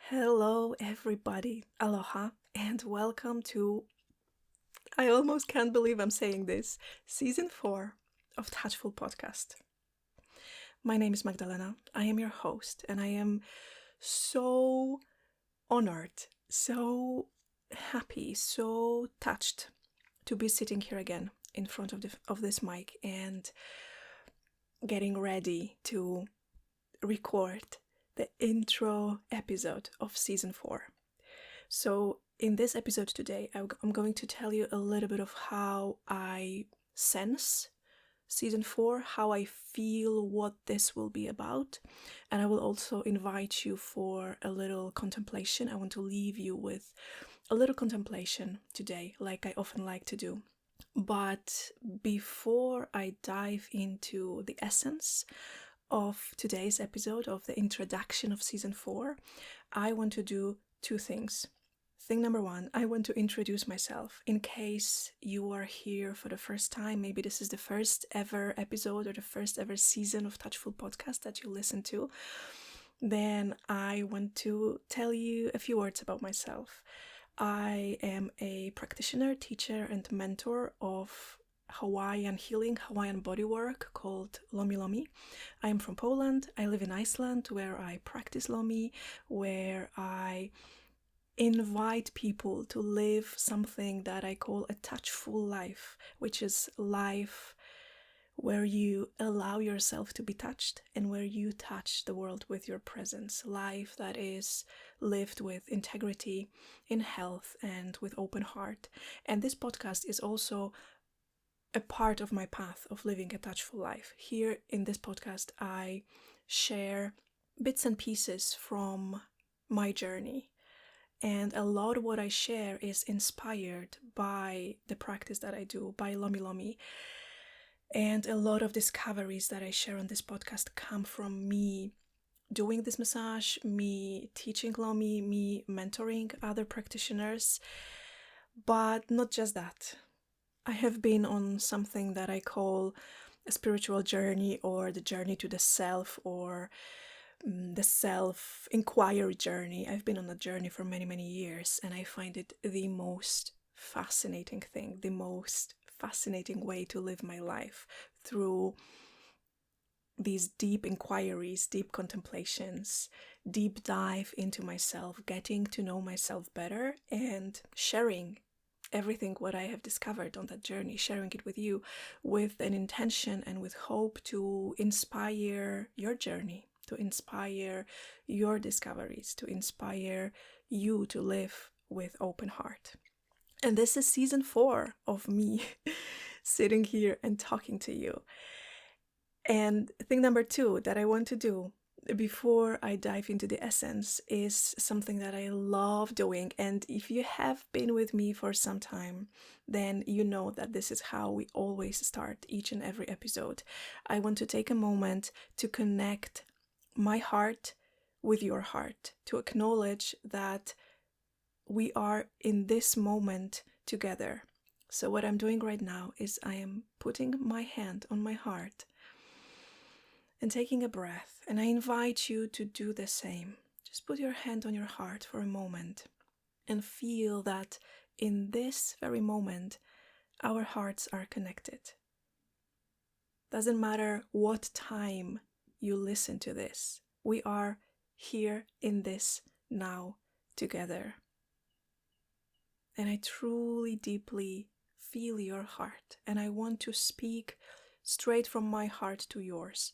Hello, everybody. Aloha, and welcome to, I almost can't believe I'm saying this, season 4 of Touchful podcast. My name is Magdalena. I am your host, and I am so honored, so happy, so touched to be sitting here again in front of this mic and getting ready to record the intro episode of season 4. So in this episode today, I'm going to tell you a little bit of how I sense season 4, how I feel what this will be about, and I will also invite you for a little contemplation. I want to leave you with a little contemplation today, like I often like to do. But before I dive into the essence of today's episode, of the introduction of season 4, I want to do two things. Thing number one, I want to introduce myself in case you are here for the first time. Maybe this is the first ever episode or the first ever season of Touchful podcast that you listen to. Then I want to tell you a few words about myself. I am a practitioner, teacher, and mentor of Hawaiian healing, Hawaiian bodywork called Lomi Lomi. I am from Poland. I live in Iceland, where I practice Lomi, where I invite people to live something that I call a touchful life, which is life where you allow yourself to be touched and where you touch the world with your presence. Life that is lived with integrity, in health, and with open heart. And this podcast is also a part of my path of living a touchful life. Here in this podcast, I share bits and pieces from my journey. And a lot of what I share is inspired by the practice that I do, by Lomi Lomi. And a lot of discoveries that I share on this podcast come from me doing this massage, me teaching Lomi, me mentoring other practitioners. But not just that. I have been on something that I call a spiritual journey, or the journey to the self, or the self-inquiry journey. I've been on a journey for many, many years, and I find it the most fascinating thing, the most fascinating way to live my life, through these deep inquiries, deep contemplations, deep dive into myself, getting to know myself better, and sharing everything what I have discovered on that journey, sharing it with you with an intention and with hope to inspire your journey, to inspire your discoveries, to inspire you to live with open heart. And this is season 4 of me sitting here and talking to you. And thing number 2 that I want to do before I dive into the essence is something that I love doing. And if you have been with me for some time, then you know that this is how we always start each and every episode. I want to take a moment to connect my heart with your heart, to acknowledge that we are in this moment together. So what I'm doing right now is I am putting my hand on my heart and taking a breath, and I invite you to do the same. Just put your hand on your heart for a moment and feel that in this very moment, our hearts are connected. Doesn't matter what time you listen to this, we are here in this now together. And I truly, deeply feel your heart, and I want to speak straight from my heart to yours.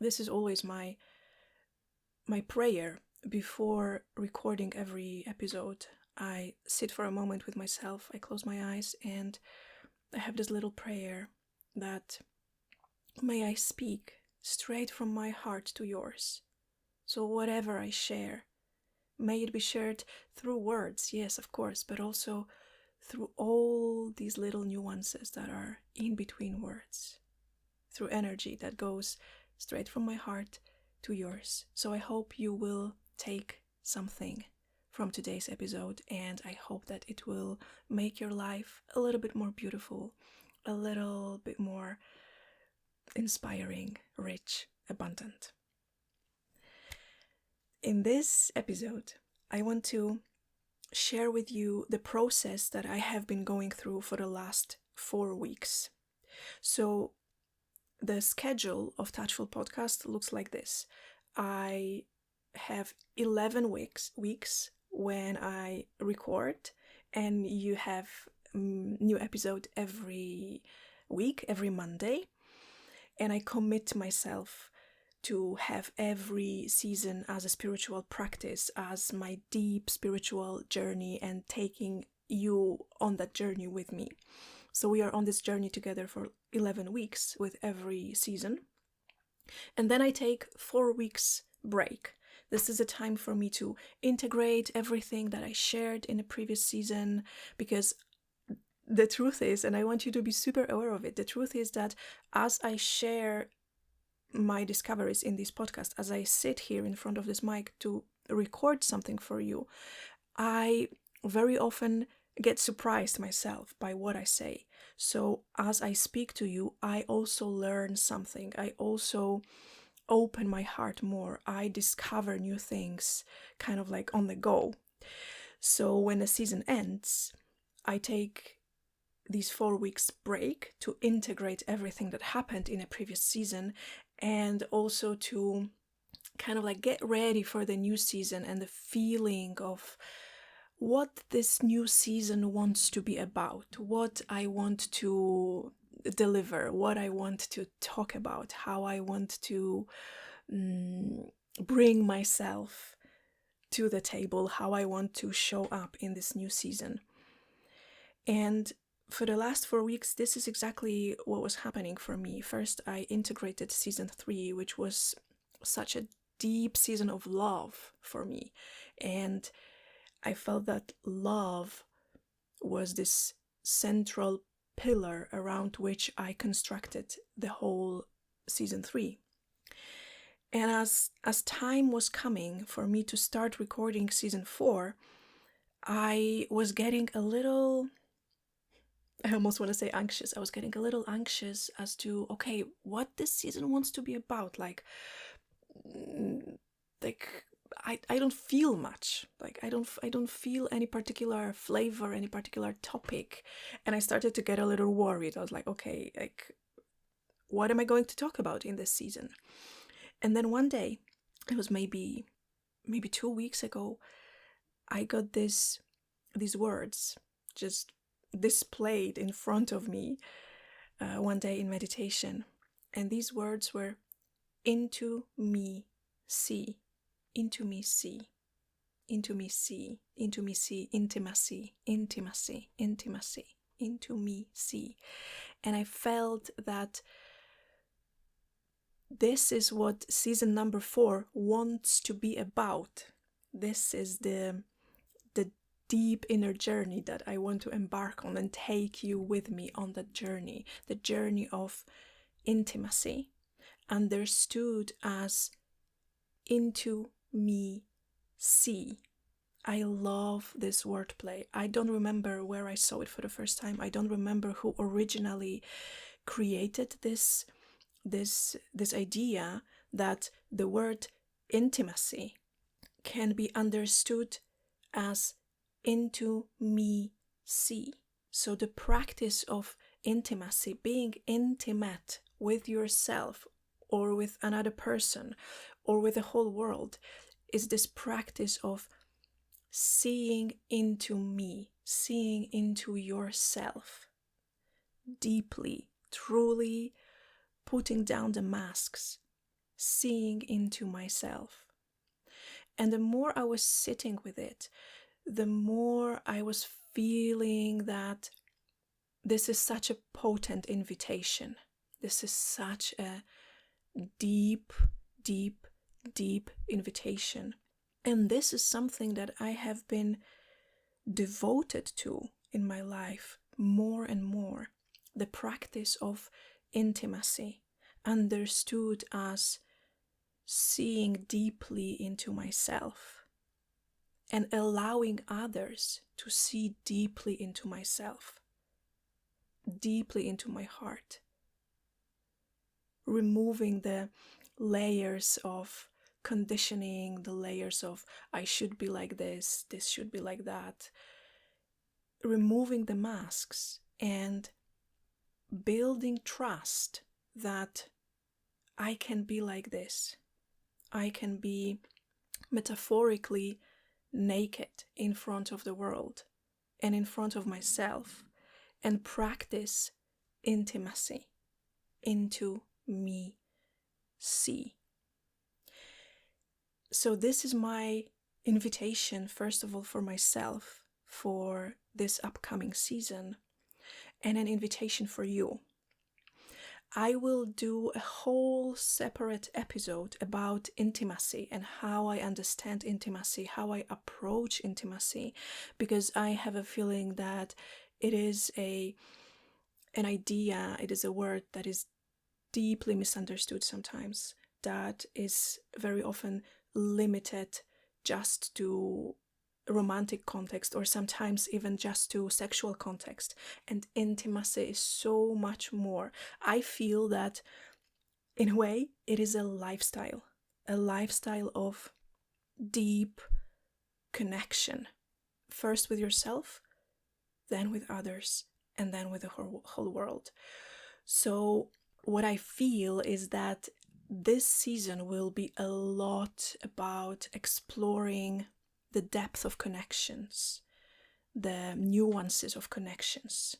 This is always my prayer before recording every episode. I sit for a moment with myself, I close my eyes, and I have this little prayer that may I speak straight from my heart to yours. So whatever I share, may it be shared through words, yes, of course, but also through all these little nuances that are in between words, through energy that goes straight from my heart to yours. So I hope you will take something from today's episode, and I hope that it will make your life a little bit more beautiful, a little bit more inspiring, rich, abundant. In this episode, I want to share with you the process that I have been going through for the last 4 weeks. So the schedule of Touchful podcast looks like this. I have 11 weeks when I record, and you have new episode every week, every Monday. And I commit myself to have every season as a spiritual practice, as my deep spiritual journey, and taking you on that journey with me. So we are on this journey together for 11 weeks with every season. And then I take 4 weeks break. This is a time for me to integrate everything that I shared in a previous season, because the truth is, and I want you to be super aware of it, the truth is that as I share my discoveries in this podcast, as I sit here in front of this mic to record something for you, I very often get surprised myself by what I say. So as I speak to you, I also learn something. I also open my heart more. I discover new things kind of like on the go. So when the season ends, I take these 4 weeks break to integrate everything that happened in a previous season, and also to kind of like get ready for the new season and the feeling of what this new season wants to be about, what I want to deliver, what I want to talk about, how I want to bring myself to the table, how I want to show up in this new season. And for the last 4 weeks, this is exactly what was happening for me. First, I integrated season 3, which was such a deep season of love for me. And I felt that love was this central pillar around which I constructed the whole season 3. And as time was coming for me to start recording season 4, I was getting a little, I almost want to say anxious. I was getting a little anxious as to, okay, what this season wants to be about. Like I don't feel much. Like I don't feel any particular flavor, any particular topic. And I started to get a little worried. I was like, okay, like what am I going to talk about in this season? And then one day, it was maybe 2 weeks ago, I got these words just displayed in front of me one day in meditation. And these words were, into me see, into me see, into me see, into me see, intimacy, intimacy, intimacy, into me see. And I felt that this is what season number 4 wants to be about. This is the deep inner journey that I want to embark on and take you with me on that journey. The journey of intimacy, understood as into me see. I love this wordplay. I don't remember where I saw it for the first time. I don't remember who originally created this idea that the word intimacy can be understood as into me see. So the practice of intimacy, being intimate with yourself or with another person or with the whole world, is this practice of seeing into me, seeing into yourself deeply, truly putting down the masks, seeing into myself. And the more I was sitting with it, the more I was feeling that this is such a potent invitation. This is such a deep, deep, deep invitation. And this is something that I have been devoted to in my life more and more. The practice of intimacy, understood as seeing deeply into myself and allowing others to see deeply into myself, deeply into my heart, removing the layers of conditioning, the layers of I should be like this should be like that, removing the masks and building trust that I can be like this. I can be metaphorically naked in front of the world and in front of myself and practice intimacy into me see. So this is my invitation, first of all, for myself for this upcoming season, and an invitation for you. I will do a whole separate episode about intimacy and how I understand intimacy, how I approach intimacy, because I have a feeling that it is an idea, it is a word that is deeply misunderstood sometimes, that is very often limited just to romantic context or sometimes even just to sexual context. And intimacy is so much more. I feel that in a way it is a lifestyle of deep connection, first with yourself, then with others, and then with the whole world. So what I feel is that this season will be a lot about exploring the depth of connections, the nuances of connections,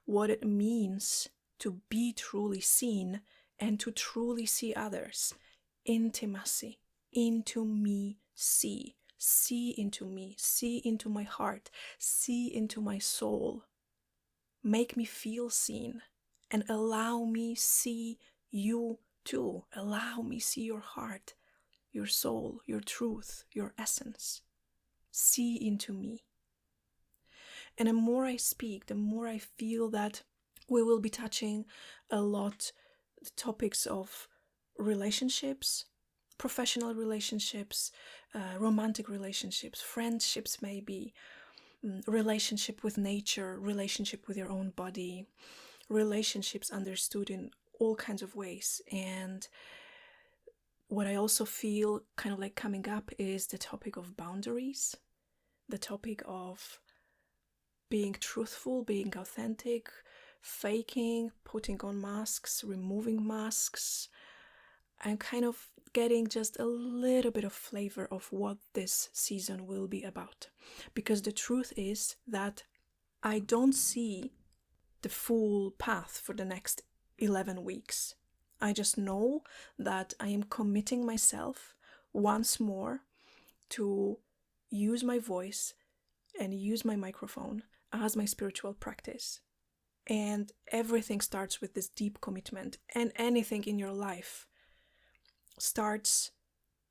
what it means to be truly seen and to truly see others. Intimacy, into me see into me, see into my heart, see into my soul. Make me feel seen and allow me see you too. Allow me see your heart, your soul, your truth, your essence. See into me. And the more I speak, the more I feel that we will be touching a lot the topics of relationships, professional relationships, romantic relationships, friendships maybe, relationship with nature, relationship with your own body, relationships understood in all kinds of ways. And what I also feel kind of like coming up is the topic of boundaries, the topic of being truthful, being authentic, faking, putting on masks, removing masks. I'm kind of getting just a little bit of flavor of what this season will be about. Because the truth is that I don't see the full path for the next 11 weeks. I just know that I am committing myself once more to use my voice and use my microphone as my spiritual practice. And everything starts with this deep commitment, and anything in your life starts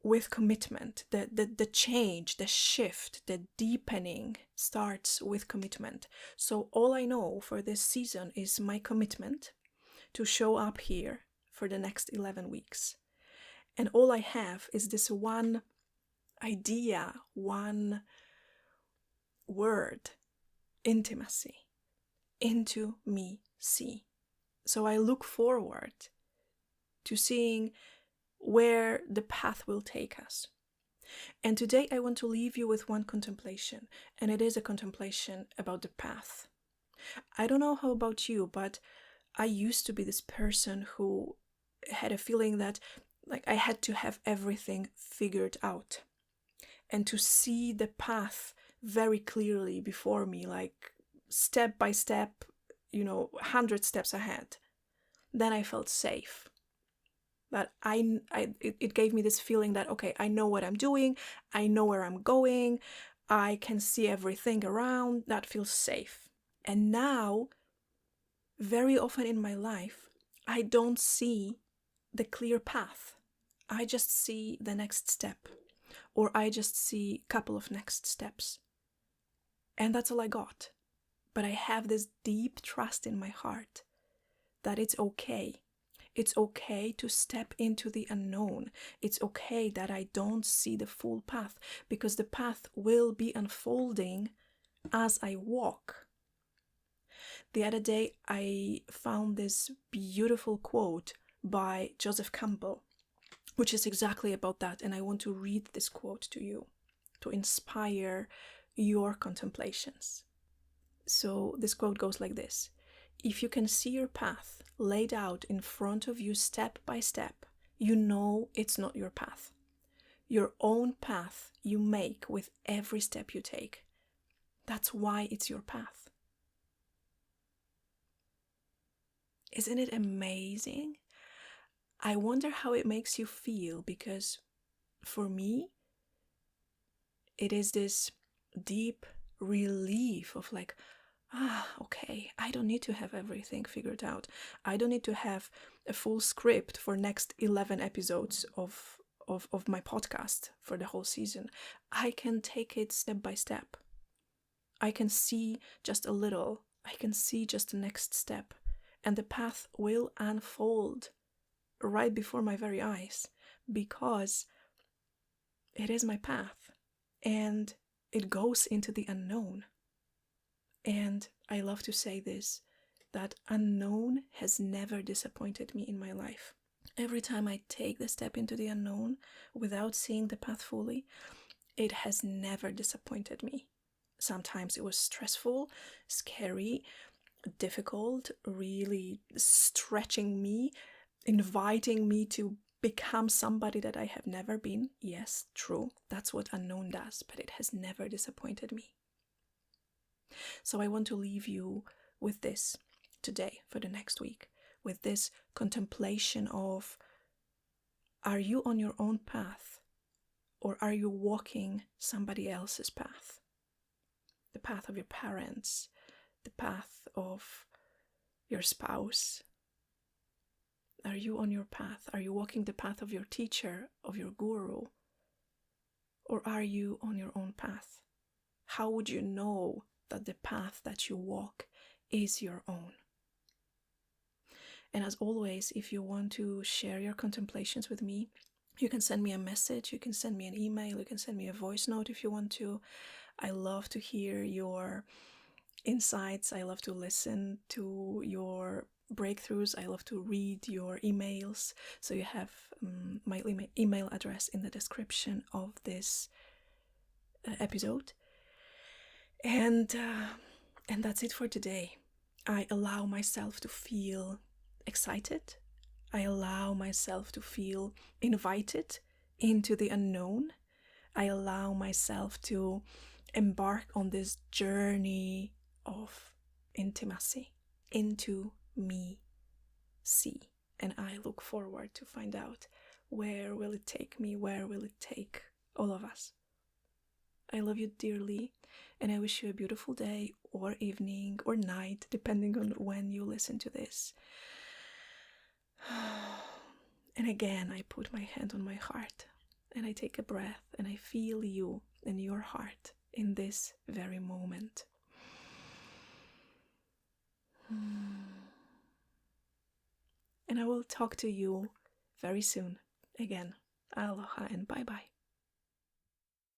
with commitment. The change, the shift, the deepening starts with commitment. So all I know for this season is my commitment to show up here for the next 11 weeks. And all I have is this one idea, one word: intimacy. Into me see. So I look forward to seeing where the path will take us. And today I want to leave you with one contemplation, and it is a contemplation about the path. I don't know how about you, but I used to be this person who had a feeling that like I had to have everything figured out and to see the path very clearly before me, like step by step, 100 steps ahead. Then I felt safe. That it gave me this feeling that, okay, I know what I'm doing, I know where I'm going, I can see everything around. That feels safe. And now, very often in my life, I don't see the clear path. I just see the next step, or I just see a couple of next steps. And that's all I got. But I have this deep trust in my heart that it's okay. It's okay to step into the unknown. It's okay that I don't see the full path, because the path will be unfolding as I walk. The other day, I found this beautiful quote by Joseph Campbell. which is exactly about that. And I want to read this quote to you to inspire your contemplations. So this quote goes like this: if you can see your path laid out in front of you step by step, you know it's not your path. Your own path you make with every step you take. That's why it's your path. Isn't it amazing? I wonder how it makes you feel, because for me, it is this deep relief of like, okay, I don't need to have everything figured out. I don't need to have a full script for next 11 episodes of my podcast for the whole season. I can take it step by step. I can see just a little. I can see just the next step. And the path will unfold right before my very eyes, because it is my path and it goes into the unknown. And I love to say this, that unknown has never disappointed me in my life. Every time I take the step into the unknown without seeing the path fully, it has never disappointed me. Sometimes it was stressful, scary, difficult, really stretching me, inviting me to become somebody that I have never been. Yes, true, that's what unknown does, but it has never disappointed me. So I want to leave you with this today for the next week, with this contemplation of, are you on your own path, or are you walking somebody else's path? The path of your parents, the path of your spouse. Are you on your path? Are you walking the path of your teacher, of your guru? Or are you on your own path? How would you know that the path that you walk is your own? And as always, if you want to share your contemplations with me, you can send me a message, you can send me an email, you can send me a voice note if you want to. I love to hear your insights. I love to listen to your breakthroughs. I love to read your emails. So you have my email address in the description of this episode. And that's it for today. I allow myself to feel excited. I allow myself to feel invited into the unknown. I allow myself to embark on this journey of intimacy into me see. And I look forward to find out, where will it take me? Where will it take all of us? I love you dearly, and I wish you a beautiful day or evening or night, depending on when you listen to this. And again, I put my hand on my heart and I take a breath and I feel you and your heart in this very moment. And I will talk to you very soon again. Aloha and bye-bye.